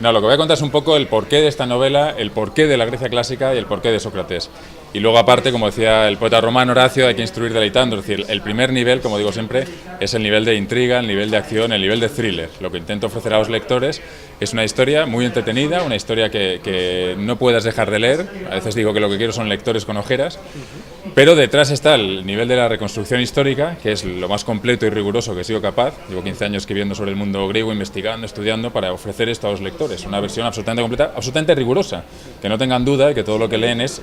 No, lo que voy a contar es un poco el porqué de esta novela, el porqué de la Grecia clásica y el porqué de Sócrates. Y luego, aparte, como decía el poeta romano Horacio, hay que instruir deleitando. Es decir, el primer nivel, como digo siempre, es el nivel de intriga, el nivel de acción, el nivel de thriller. Lo que intento ofrecer a los lectores es una historia muy entretenida, una historia que no puedas dejar de leer. A veces digo que lo que quiero son lectores con ojeras. Pero detrás está el nivel de la reconstrucción histórica, que es lo más completo y riguroso que he sido capaz. Llevo 15 años escribiendo sobre el mundo griego, investigando, estudiando, para ofrecer esto a los lectores. Una versión absolutamente completa, absolutamente rigurosa. Que no tengan duda de que todo lo que leen es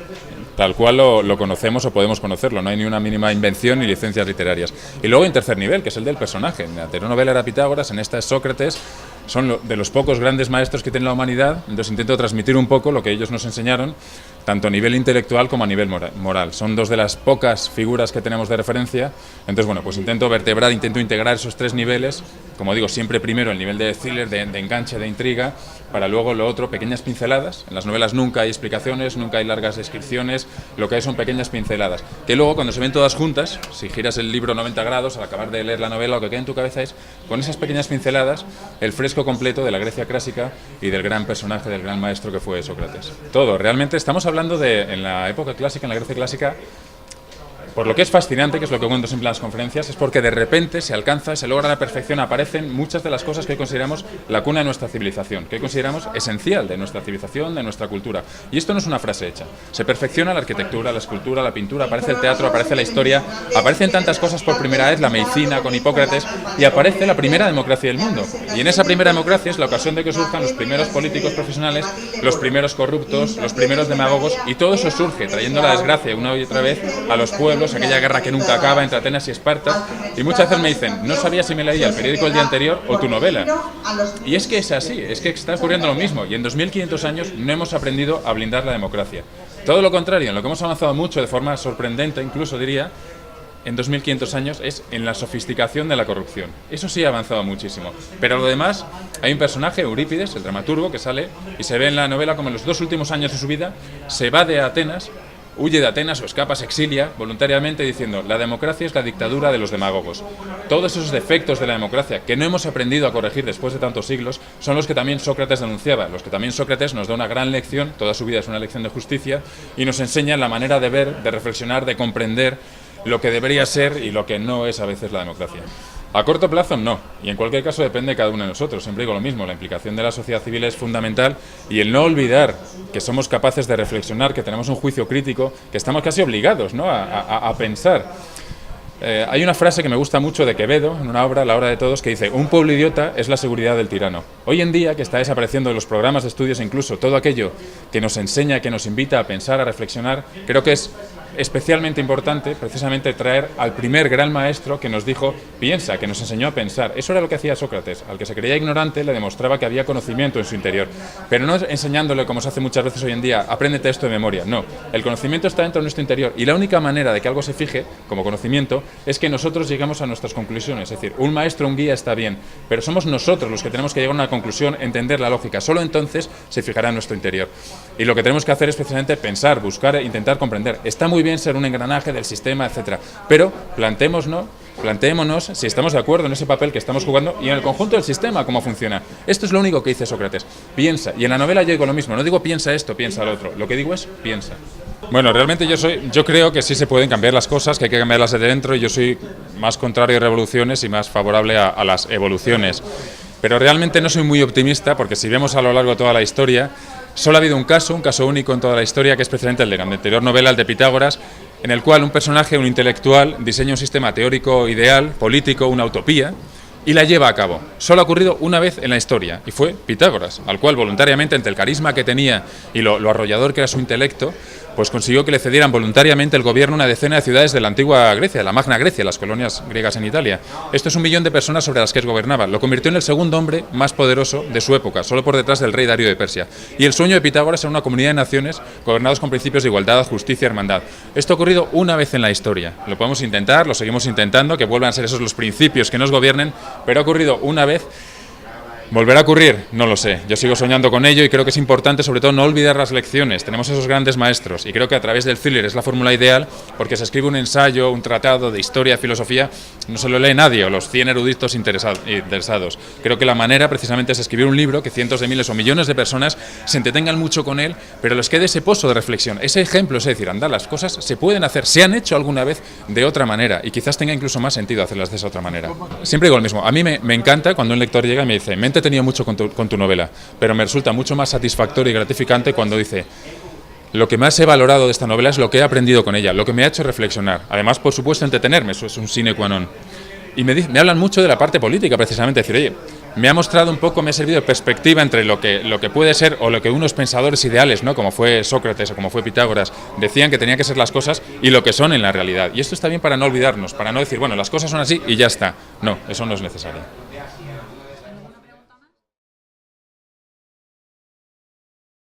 tal cual lo conocemos o podemos conocerlo. No hay ni una mínima invención ni licencias literarias. Y luego hay un tercer nivel, que es el del personaje. En la anterior novela era Pitágoras, en esta es Sócrates. Son de los pocos grandes maestros que tiene la humanidad, entonces intento transmitir un poco lo que ellos nos enseñaron, tanto a nivel intelectual como a nivel moral. Son dos de las pocas figuras que tenemos de referencia, entonces bueno, pues intento vertebrar, intento integrar esos tres niveles, como digo, siempre primero el nivel de thriller, de enganche, de intriga, para luego lo otro, pequeñas pinceladas. En las novelas nunca hay explicaciones, nunca hay largas descripciones, lo que hay son pequeñas pinceladas, que luego cuando se ven todas juntas, si giras el libro 90 grados, al acabar de leer la novela, lo que queda en tu cabeza es, con esas pequeñas pinceladas, el fresco completo de la Grecia clásica y del gran personaje, del gran maestro que fue Sócrates. Todo, realmente estamos hablando de, en la época clásica, en la Grecia clásica, por lo que es fascinante, que es lo que cuento siempre en las conferencias, es porque de repente se alcanza, se logra la perfección, aparecen muchas de las cosas que hoy consideramos la cuna de nuestra civilización, que hoy consideramos esencial de nuestra civilización, de nuestra cultura. Y esto no es una frase hecha. Se perfecciona la arquitectura, la escultura, la pintura, aparece el teatro, aparece la historia, aparecen tantas cosas por primera vez, la medicina con Hipócrates, y aparece la primera democracia del mundo. Y en esa primera democracia es la ocasión de que surjan los primeros políticos profesionales, los primeros corruptos, los primeros demagogos, y todo eso surge, trayendo la desgracia una y otra vez a los pueblos, aquella guerra que nunca acaba entre Atenas y Esparta, y muchas veces me dicen, no sabía si me leía el periódico el día anterior o tu novela. Y es que es así, es que está ocurriendo lo mismo, y en 2500 años no hemos aprendido a blindar la democracia. Todo lo contrario, en lo que hemos avanzado mucho, de forma sorprendente incluso diría, en 2500 años, es en la sofisticación de la corrupción. Eso sí ha avanzado muchísimo. Pero lo demás, hay un personaje, Eurípides, el dramaturgo, que sale y se ve en la novela como en los 2 últimos años de su vida se va de Atenas, huye de Atenas o escapa, se exilia voluntariamente diciendo la democracia es la dictadura de los demagogos. Todos esos defectos de la democracia que no hemos aprendido a corregir después de tantos siglos son los que también Sócrates denunciaba, los que también Sócrates nos da una gran lección, toda su vida es una lección de justicia, y nos enseña la manera de ver, de reflexionar, de comprender lo que debería ser y lo que no es a veces la democracia. A corto plazo no, y en cualquier caso depende de cada uno de nosotros, siempre digo lo mismo, la implicación de la sociedad civil es fundamental y el no olvidar que somos capaces de reflexionar, que tenemos un juicio crítico, que estamos casi obligados, ¿no?, a pensar. Hay una frase que me gusta mucho de Quevedo, en una obra, La hora de todos, que dice, un pueblo idiota es la seguridad del tirano. Hoy en día, que está desapareciendo de los programas de estudios, incluso todo aquello que nos enseña, que nos invita a pensar, a reflexionar, creo que es especialmente importante precisamente traer al primer gran maestro que nos dijo piensa, que nos enseñó a pensar. Eso era lo que hacía Sócrates. Al que se creía ignorante le demostraba que había conocimiento en su interior, pero no enseñándole, como se hace muchas veces hoy en día, apréndete esto de memoria. No, el conocimiento está dentro de nuestro interior y la única manera de que algo se fije como conocimiento es que nosotros lleguemos a nuestras conclusiones. Es decir, un maestro, un guía está bien, pero somos nosotros los que tenemos que llegar a una conclusión, entender la lógica. Solo entonces se fijará en nuestro interior. Y lo que tenemos que hacer es precisamente pensar, buscar e intentar comprender. Está muy bien ser un engranaje del sistema, etcétera, pero planteémonos si estamos de acuerdo en ese papel que estamos jugando y en el conjunto del sistema, cómo funciona. Esto es lo único que dice Sócrates. Piensa. Y en la novela yo digo lo mismo. No digo piensa esto, piensa lo otro. Lo que digo es piensa. Bueno, realmente yo creo que sí se pueden cambiar las cosas, que hay que cambiarlas desde dentro, y yo soy más contrario a revoluciones y más favorable a las evoluciones. Pero realmente no soy muy optimista, porque si vemos a lo largo de toda la historia, solo ha habido un caso único en toda la historia, que es precisamente el de la anterior novela, el de Pitágoras, en el cual un personaje, un intelectual, diseña un sistema teórico ideal, político, una utopía, y la lleva a cabo. Solo ha ocurrido una vez en la historia, y fue Pitágoras, al cual voluntariamente, entre el carisma que tenía y lo arrollador que era su intelecto, pues consiguió que le cedieran voluntariamente el gobierno una decena de ciudades de la antigua Grecia, la Magna Grecia, las colonias griegas en Italia. Esto es 1 millón de personas sobre las que gobernaba. Lo convirtió en el segundo hombre más poderoso de su época, solo por detrás del rey Darío de Persia. Y el sueño de Pitágoras era una comunidad de naciones gobernadas con principios de igualdad, justicia y hermandad. Esto ha ocurrido una vez en la historia. Lo podemos intentar, lo seguimos intentando, que vuelvan a ser esos los principios que nos gobiernen, pero ha ocurrido una vez. ¿Volverá a ocurrir? No lo sé. Yo sigo soñando con ello y creo que es importante, sobre todo, no olvidar las lecciones. Tenemos esos grandes maestros y creo que a través del thriller es la fórmula ideal, porque se escribe un ensayo, un tratado de historia, filosofía, no se lo lee nadie o los 100 eruditos interesados. Creo que la manera precisamente es escribir un libro que cientos de miles o millones de personas se entretengan mucho con él, pero les quede ese pozo de reflexión, ese ejemplo, es decir, anda, las cosas se pueden hacer, se han hecho alguna vez de otra manera y quizás tenga incluso más sentido hacerlas de esa otra manera. Siempre digo lo mismo, a mí me encanta cuando un lector llega y me dice, me he entretenido mucho con tu novela, pero me resulta mucho más satisfactorio y gratificante cuando dice, lo que más he valorado de esta novela es lo que he aprendido con ella, lo que me ha hecho reflexionar, además, por supuesto, entretenerme, eso es un sine qua non. Y me hablan mucho de la parte política, precisamente, decir, oye, me ha mostrado un poco, me ha servido de perspectiva entre lo que puede ser o lo que unos pensadores ideales, ¿no?, como fue Sócrates o como fue Pitágoras, decían que tenían que ser las cosas y lo que son en la realidad. Y esto está bien para no olvidarnos, para no decir, bueno, las cosas son así y ya está. No, eso no es necesario.